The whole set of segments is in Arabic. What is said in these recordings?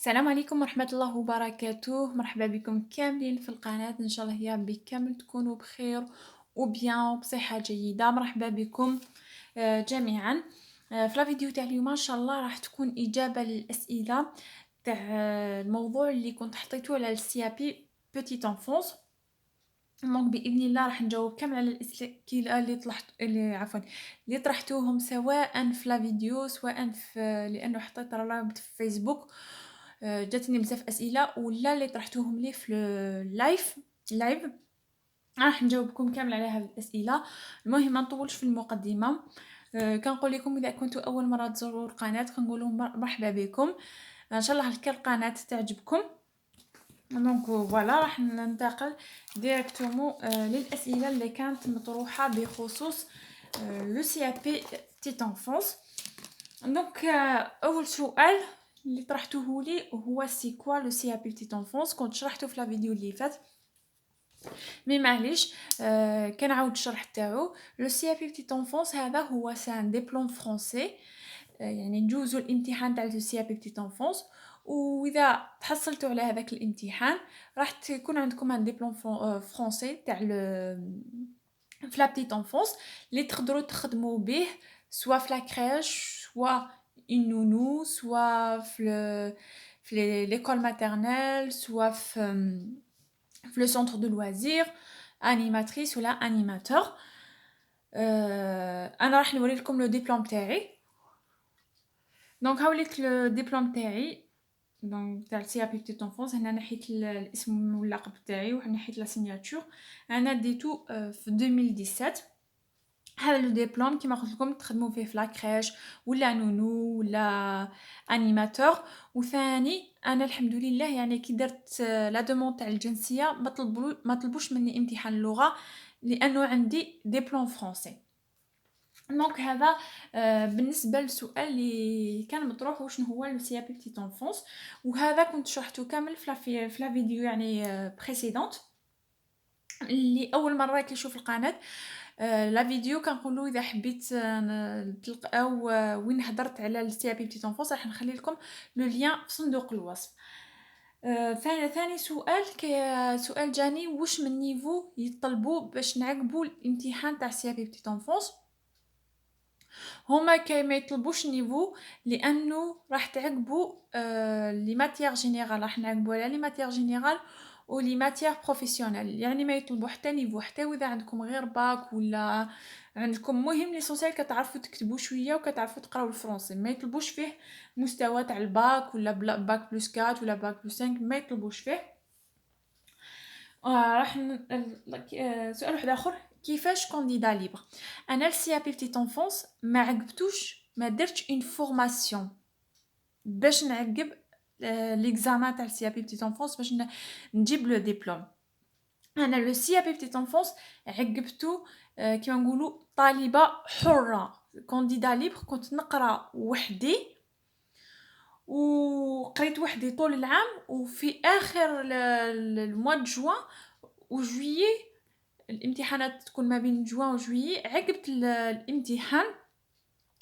السلام عليكم ورحمة الله وبركاته، مرحبا بكم كاملين في القناة، إن شاء الله يا ربي كامل تكونوا بخير وبيان وبصحة جيدة. مرحبا بكم جميعا. في الفيديو تاع اليوم إن شاء الله راح تكون إجابة للأسئلة تاع الموضوع اللي كنت حطيته على السيابي بيتيت انفونس. دونك بإذن الله راح نجاوب كامل على الأسئلة اللي طرحتوهم سواء في لا فيديو سواء في لأنه حطيت رابط في فيسبوك. جاتني بزاف أسئلة ولا اللي طرحتوهم لي في اللايف راح نجاوبكم كامل على هذه الأسئلة. المهم ما نطولش في المقدمة. كنقول لكم إذا كنتوا أول مرة تزوروا القناة كنقول لكم مرحبا بكم. إن شاء الله هكا القناة تعجبكم. دونك فوالا راح ننتقل ديريكتومون للأسئلة اللي كانت مطروحة بخصوص لو سي ا بي بتيت انفونس. دونك أول سؤال اللي طرحتوه لي هو سي كوا لو سي ا بي بتيت انفونس. كنت شرحته في لا فيديو اللي فات مي معليش كنعاود الشرح تاعو. لو سي ا بي بتيت انفونس هذا هو سان ديبلوم فرونسي، يعني نجوزو الامتحان تاع لو سي ا بي بتيت انفونس، واذا تحصلتوا على هذاك الامتحان راح تكون عندكم ان ديبلوم فرونسي تاع في لا بتيت انفونس اللي تقدروا تخدموا به سوا في لا كريش سوا une nounou سوا في ليكول ماتيرنيل سوا في لو سونتر دو لوازير انيماتريس ولا انيماتور. انا راح نوري لكم لو ديبلوم تاعي. دونك هاوليك لو ديبلوم تاعي دونك تاع سي ا بي بتيت انفونس. هنا نحيت الاسم واللقب تاعي ونحيت لا سيناتور. انا ديتو في 2017. هذا لو ديبلوم كيما قلت لكم تخدموا فيه في لا كريش ولا نونو ولا انيماتور. وثاني انا الحمد لله يعني كي درت لا دوموند تاع الجنسيه ما طلبوش مني امتحان اللغه لانه عندي ديبلوم فرونسي. دونك هذا بالنسبه للسؤال اللي كان مطروح وشنو هو لو سي ا بي بتيت انفونس، وهذا كنت شرحته كامل في لا فيديو يعني بريسيدونت. اللي اول مره كيشوف القناه لا فيديو كنقولوا اذا حبيت تلقاو وين هضرت على السي ا بي بتيت انفونس راح نخلي لكم لو لين في صندوق الوصف. ثاني سؤال جاني واش من نيفو يطلبوا باش نعقبوا الامتحان تاع السي ا بي بتيت انفونس. هما ما يطلبوش نيفو لانه راح تعقبوا لي ماتيير جينيرال، راح نعقبوا على لي ماتيير جينيرال و لي ماتيير بروفيسيونيل، يعني ما يطلبوا حتى نيفو حتى واذا عندكم غير باك ولا عندكم مهم ليسونسيال كتعرفوا تكتبوا شويه وكتعرفوا تقراو الفرنسي. ما يطلبوش فيه مستوى تاع الباك ولا باك بلس 4 ولا باك بلس 5، ما يطلبوش فيه. راح سؤال واحد اخر، كيفاش كانديدا ليبر؟ انا لسي ابي بتيت انفونس ما عقبتوش، ما درتش اون فورماسيون باش نعقب ليكزامان تاع السي ابي بتيت انفونس باش نجيب لو ديبلوم. انا لو سي ابي بتيت انفونس عقبتو كيما نقولوا طالبه حره، كانديدا ليبر. كنت نقرا وحدي وقريت وحدي طول العام، وفي اخر الموا دو جوان وجويي الامتحانات تكون ما بين جوان وجويي عقبت الامتحان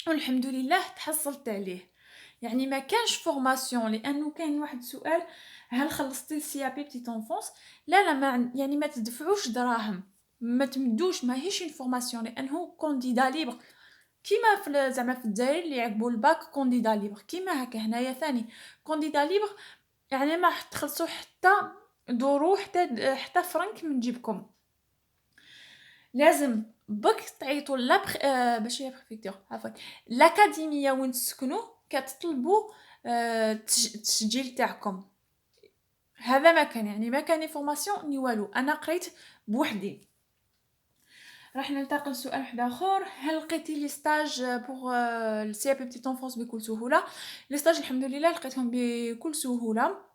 والحمد لله تحصلت عليه. يعني ما كانش فورماسيون، لانه كاين واحد سؤال هل خلصتي السي ا بي بتيت انفونس؟ لا لا، ما يعني ما تدفعوش دراهم، ما تمدوش، ما هيش فورماسيون لانه كونديدا ليبر كيما في زعما في الجزائر اللي يعقبوا الباك كونديدا ليبر كيما هكا هنايا ثاني كونديدا ليبر. يعني ما تخلصوا حتى دورو حتى فرنك من جيبكم. لازم بك تعيطوا باش هي بريفكتور عفوا الاكاديميه وين تسكنوا كتطلبوا التسجيل تاعكم. هذا ما كان يعني ما كان فورماسيون ني والو، انا قريت بوحدي. راح ننتقل لسؤال واحد اخر، هل لقيتي لي ستاج بوغ السي ا بي بتيت انفونس بكل سهوله؟ لي ستاج الحمد لله لقيتهم بكل سهوله.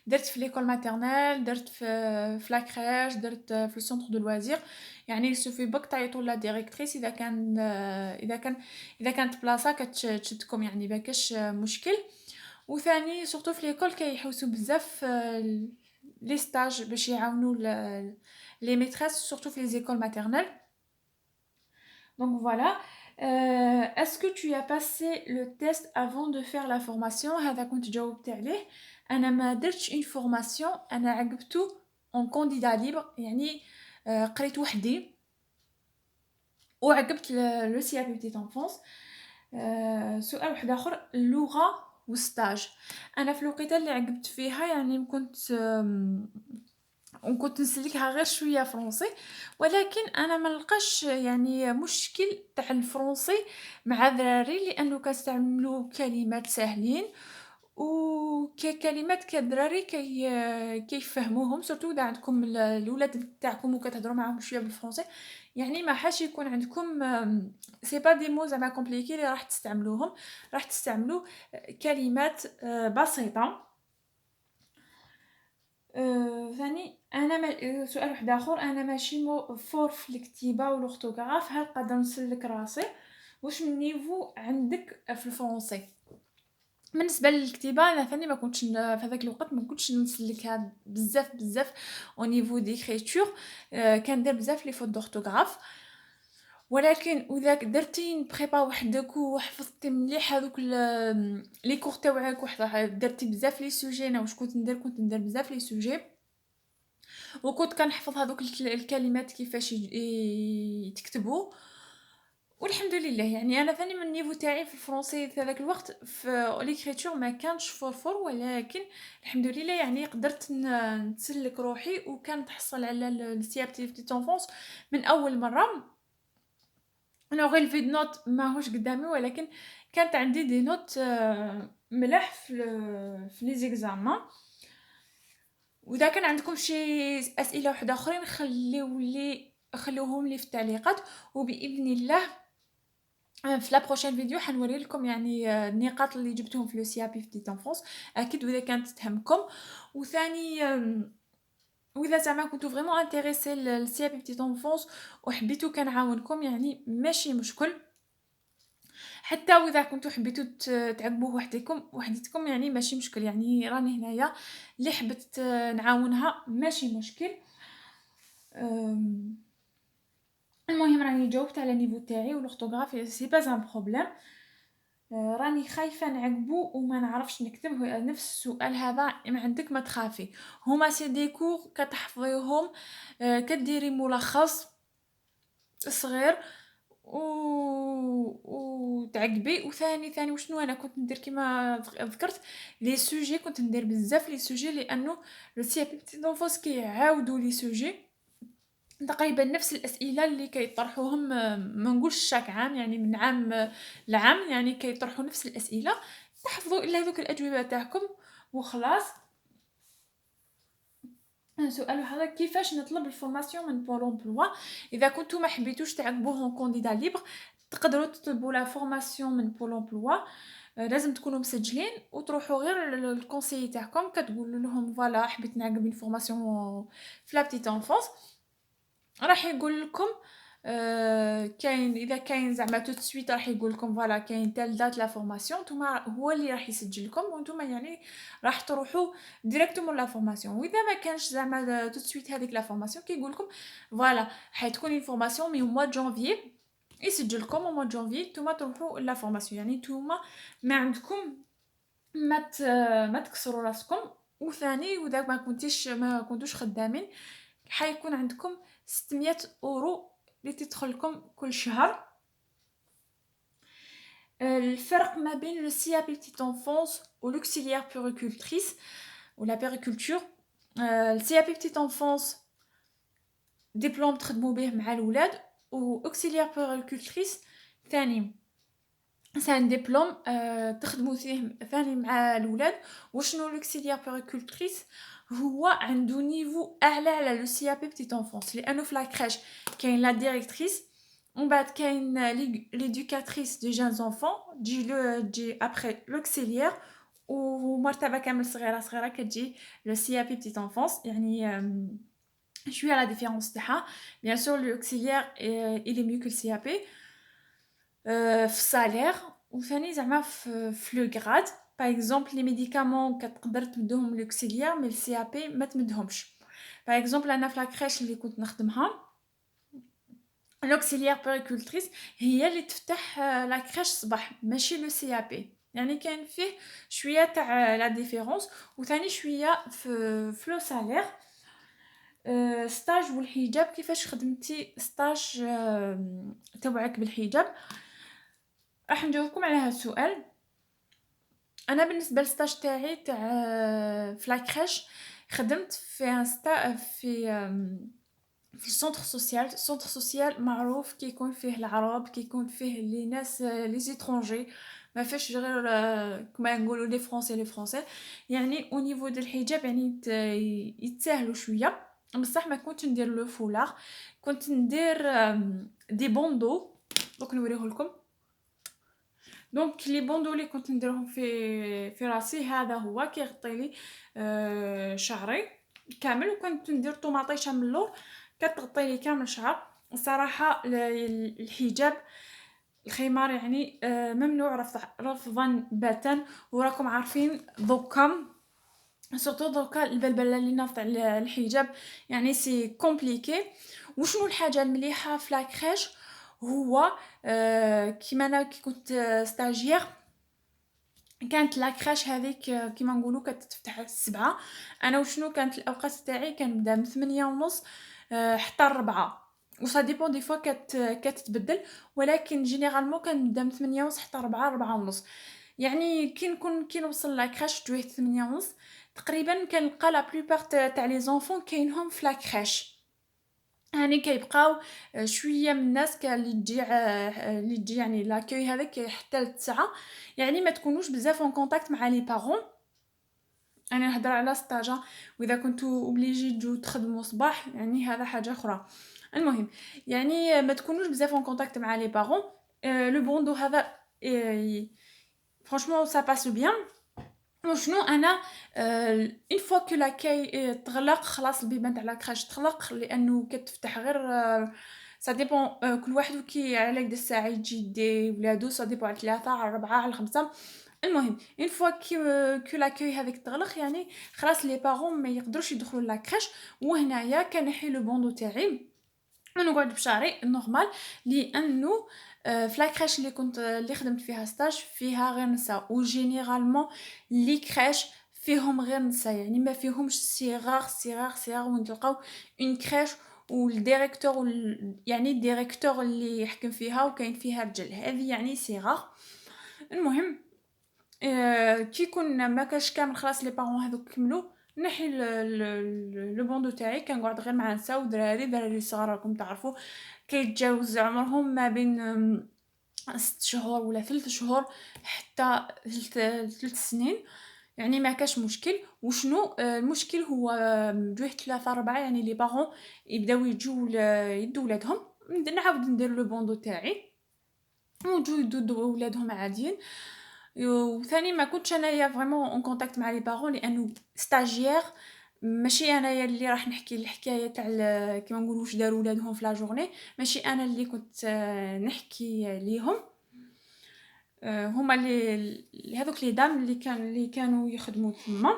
درت في ليكول ماتيرنيل، درت في لا كريش، درت في السونتر دو لوازير. يعني سوفي بك تعيطوا لا ديريكتريس اذا كانت بلاصه كتشدكم، يعني باكاش مشكل. وثاني سورتو في ليكول كيحوسوا بزاف لي ستاج باش يعاونوا لي ميتريس سورتو في لي زيكول ماتيرنيل. دونك فوالا Est-ce que tu as passé le test avant de faire la formation؟ هذا كنت جاوبت عليه. أنا ما درتش une formation، أنا عقبته en candidat libre، يعني قريت وحدي وعقبت لو سي بي بتيت انفونس. سؤال واحد اخر، اللغه والستاج. انا في الوقيته اللي عقبت فيها يعني كنت نسلكها غير شويه فرونسي، ولكن انا ما نلقاش يعني مشكل تاع الفرونسي مع الدراري، لانه كنستعملوا كلمات ساهلين وككلمات كالدراري كيفهموهم، سورتو اذا عندكم الولاد تاعكم وكتهضروا معاهم شويه بالفرنسي، يعني ما حاش يكون عندكم سي با دي مو زعما كومبليكي اللي راح تستعملوهم، راح تستعملوا كلمات بسيطه. ثاني انا ما سؤال واحد اخر، انا ماشي فور في الكتابه والاورتوغراف، هل قادر نسلك راسي؟ واش من نيفو عندك في الفرنسي؟ بالنسبه للكتابه انا ثاني ما كنتش في هذاك الوقت ما كنتش نسلكها بزاف او نيفو ديكريتور، كندير بزاف لي فوت دورتوغراف، ولكن اذا درتي بريبا وحدك وحفظتي مليح هذوك لي كور تاوعك درتي بزاف لي سوجي، انا واش كنت ندير بزاف لي سوجي وكنت كنحفظ هذوك الكلمات كيفاش يتكتبوا، والحمد لله. يعني انا ثاني من النيفو تاعي في الفرنسي في هذاك الوقت في ليكريتور ما كانش فور، ولكن الحمد لله يعني قدرت نتسلك روحي وكان تحصل على السيابتي في تونفونس من اول مره. انا غير الفيد نوت ماهوش قدامي، ولكن كانت عندي دي نوت ملاح في لي زيكزامان. واذا كان عندكم شي اسئله واحده اخرين خلوهم لي في التعليقات، وباذن الله في لا بروشين فيديو حنوري لكم يعني النقاط اللي جبتهم في لو سي بي في بتيت انفونس، اكيد واذا كانت تهمكم. وثاني واذا زعما كنتو فريمون انتريسي للسي بي بتيت انفونس وحبيتو كنعاونكم يعني ماشي مشكل، حتى واذا كنتو حبيتو تعقبوه وحديتكم يعني ماشي مشكل، يعني راني هنايا اللي حبت نعاونها ماشي مشكل. المهم راني جاوبت على النيفو تاعي والاورتوغراف سي با ان بروبليم. راني خايفه نعقبو وما نعرفش نكتب نفس السؤال هذا، ما عندك ما تخافي، هما سي دي كور كتحفظيهم، كديري ملخص صغير وتعقبي. وثاني وشنو انا كنت ندير كيما ذكرت لي سوجي، كنت ندير بزاف لي سوجي لانه لو سي بي بتي دونفوس كيعاودوا لي سوجي تقريبا نفس الاسئله اللي كيطرحوهم، ما نقولش شاك عام يعني من عام لعام، يعني كيطرحوا نفس الاسئله، تحفظوا الا هذوك الاجوبه تاعكم وخلاص. سؤال هذا، كيفاش نطلب الفورماسيون من بول امبلوا؟ اذا كنتو ما حبيتوش تعقبوه كونديدا ليبر تقدروا تطلبوا لا فورماسيون من بول امبلوا، لازم تكونوا مسجلين وتروحوا غير للكونسيي تاعكم كتقولوا لهم فوالا حبيت نعقب الفورماسيون في لا بتيت انفونس، راح يقول لكم كاين اذا كاين زعما تو سويت راح يقول لكم فوالا كاين تال دات لا فورماسيون، نتوما هو اللي راح يسجل لكم وانتوما يعني راح تروحوا ديريكتومون لا فورماسيون. واذا ما كانش زعما تو سويت هذيك لا فورماسيون كيقول لكم فوالا حتكون الفورماسيون مي موا جانفي، يسجل لكم موا جانفي نتوما تروحوا لا فورماسيون، يعني نتوما ما عندكم ما تكسروا راسكم. وثاني واذا ما كنتوش خدامين حيكون عندكم 600 اورو اللي تدخلكم كل شهر. الفرق ما بين لو سي بي بتيت انفونس و لوكسيليير بيريكولتريس ولا بيريكولتور، السي بي بتيت انفونس دبلوم تخدموا به مع الولاد، و اوكسيليير بيريكولتريس ثاني سان دبلوم تخدموا فيه ثاني مع الولاد. وشنو لوكسيليير بيريكولتريس؟ هو عنده نيفو اعلى على لو سي بي بتيت انفونس، لانه في لا كريش كاين لا ديريكتريس ومن بعد كاين ليدوكاتريس دي جون زونفون تجي ابري لوكسيليير، ومرتبه كامل صغيره كتجي لو سي بي بتيت انفونس. يعني شويه لا ديفيرونس تاعها بيان سور لوكسيليير الي ميو كو السي بي في الصالير، وثاني زعما في لو غراد. باغ اكزومبل لي ميديكامون كتقدر تمدهم لوكسيليير مي السي بي ما تمدهمش. باغ اكزومبل انا في لا كريش اللي كنت نخدمها لوكسيليير بيريكولتريس هي اللي تفتح لا كريش الصباح ماشي لو سي ا بي، يعني كاين فيه شويه تاع لا ديفيرونس، وثاني شويه في لو سالير. ستاج والحجاب، كيفاش خدمتي ستاج تبعك بالحجاب؟ راح نجاوبكم على هذا السؤال. انا بالنسبه للستاج تاعي تاع في لا كريش، خدمت في ان ستا في السونتر سوسيال. السونتر سوسيال معروف كيكون فيه العرب، كيكون فيه لي ناس لي زيترونجي، ما فيش غير كما نقولوا لي فرونسي لي فرونسي. يعني او نيفو ديال الحجاب يعني يتساهلوا شويه، بصح ما كنتش ندير لو فولار، كنت ندير دي بوندو. دوك نوريه لكم. دونك لي بوندو اللي كنت نديرهم في راسي، هذا هو كيغطي لي شعري كامل، وكنت ندير طوماطيشه من اللور كتغطي لي كامل الشعر. الصراحه الحجاب الخمار يعني ممنوع رفضا باتا، وراكم عارفين دوكا سورتو دوكا البلبله اللي نافع الحجاب يعني سي كومبليكي. وشنو الحاجه المليحه في لا كريش؟ هو كيما انا كي كنت ستاجير، كانت لا كراش هذيك كيما نقولوا كتفتح 7. انا وشنو كانت الاوقات تاعي؟ كنبدا من 8:30 حتى 4، وصا ديبون دي فوا كتتبدل، ولكن جينيرالمون كنبدا من 8:30 حتى 4 يعني كي نوصل لا كراش تويه 8:30 تقريبا كنلقى لا بلوبار تاع لي زونفون كاينهم في لا كراش. هاني كيبقاو شويه من الناس اللي تجي يعني لاكوي هذاك حتى ل9، يعني ما تكونوش بزاف اون كونتاكت مع لي بارون. انا نهضر على ستاجا، واذا كنتو اوبليجي تجو تخدموا صباح يعني هذا حاجه اخرى. المهم يعني ما تكونوش بزاف اون كونتاكت مع لي بارون. لو بوندو هذا فرانشمون سا باس بيان. وشنو انا اون فوا كو لاكاي تغلق، خلاص البيبان تاع لاكراش تغلق، لانه كتفتح غير سا ديبون كل واحد كي على قد الساعه يجي يدي ولادو، سا ديبون على 3 على 4 على 5. المهم اون فوا كو لاكاي هذيك تغلق يعني خلاص لي بارون ما يقدروش يدخلوا لاكراش. وهنايا كنحي لو بوندو تاعي ونقعد بشعري نورمال، لانه في لاكراش اللي خدمت فيها ستاج فيها غير نساء، وجينيرالمون لي كراش فيهم غير نساء، يعني ما فيهمش صغار صغار صغار. ونلقاو اون كراش والديريكتور يعني الديريكتور اللي يحكم فيها وكاين فيها رجال، هذه يعني صغار. المهم كي كنا ما كاش كامل خلاص لي بارون هذوك كملوا، نحي لو بوندو تاعي كنقعد غير مع نساء ودراري صغار، راكم تعرفوا كيتجاوز عمرهم ما بين 6 شهور ولا 3 شهور حتى 3 سنين، يعني ما كاش مشكل. وشنو المشكل؟ هو جويه 3 4 يعني لي بارون يبداو يدو ولادهم، نعاود ندير لو بوندو تاعي ونجو يدو ولادهم عاديين. وثاني ما كنتش انايا فريمون اون كونتاكت مع لي بارون، لانه ستاجير ماشي انايا اللي راح نحكي الحكايه تاع كيما نقولوا واش داروا ولادهم في لا جورني، ماشي انا اللي كنت نحكي ليهم. هما اللي هذوك لي دام اللي كانوا يخدموا تما.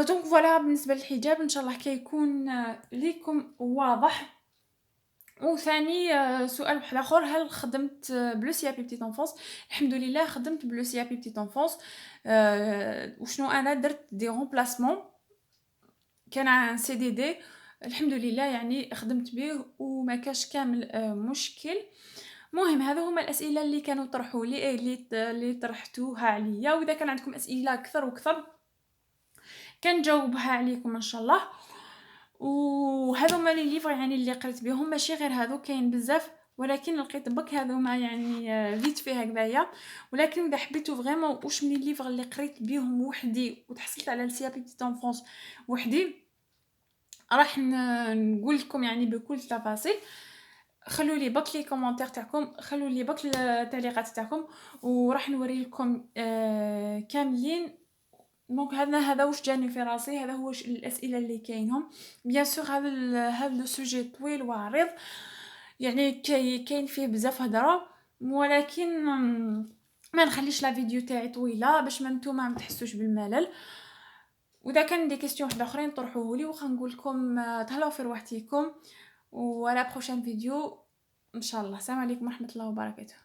دونك فوالا بالنسبه للحجاب ان شاء الله كيكون ليكم واضح. وثاني سؤال واحد اخر، هل خدمت بلو سي بي بتيت انفونس؟ الحمد لله خدمت بلو سي بي بتيت انفونس. وشنو انا درت دي رومبلاسمون، كان عن سي دي دي الحمد لله يعني خدمت به وما كاش كامل مشكل. مهم هذو هما الاسئله اللي كانوا طرحوا لي اللي طرحتوها عليا، واذا كان عندكم اسئله اكثر واكثر كنجاوبها عليكم ان شاء الله. وهذو هما لي ليفر يعني اللي قريت بهم، ماشي غير هذو كاين بزاف، ولكن لقيت بك هذو ما يعني فيت فيه هكذايا. ولكن اذا حبيتو فريمون واش من ليفر اللي قريت بهم وحدي وتحصلت على السي بي بتيت انفونس وحدي، راح نقول لكم يعني بكل التفاصيل. خلوا لي بك لي كومونتير تاعكم، خلوا لي بك التعليقات تاعكم، وراح نوري لكم كاملين. دونك هذا واش جاني في راسي، هذا هو الاسئله اللي كاينهم. بيان سور هذا لو سوجي طويل وعريض، يعني كاين فيه بزاف هضره، ولكن ما نخليش لا فيديو تاعي طويله باش ما نتوما ما تحسوش بالملل. واذا كان دي كيسيون واحده اخرين طرحوه لي وخا نقول لكم تهلاو في روحتكم، ولا بروشين فيديو ان شاء الله. السلام عليكم ورحمة الله وبركاته.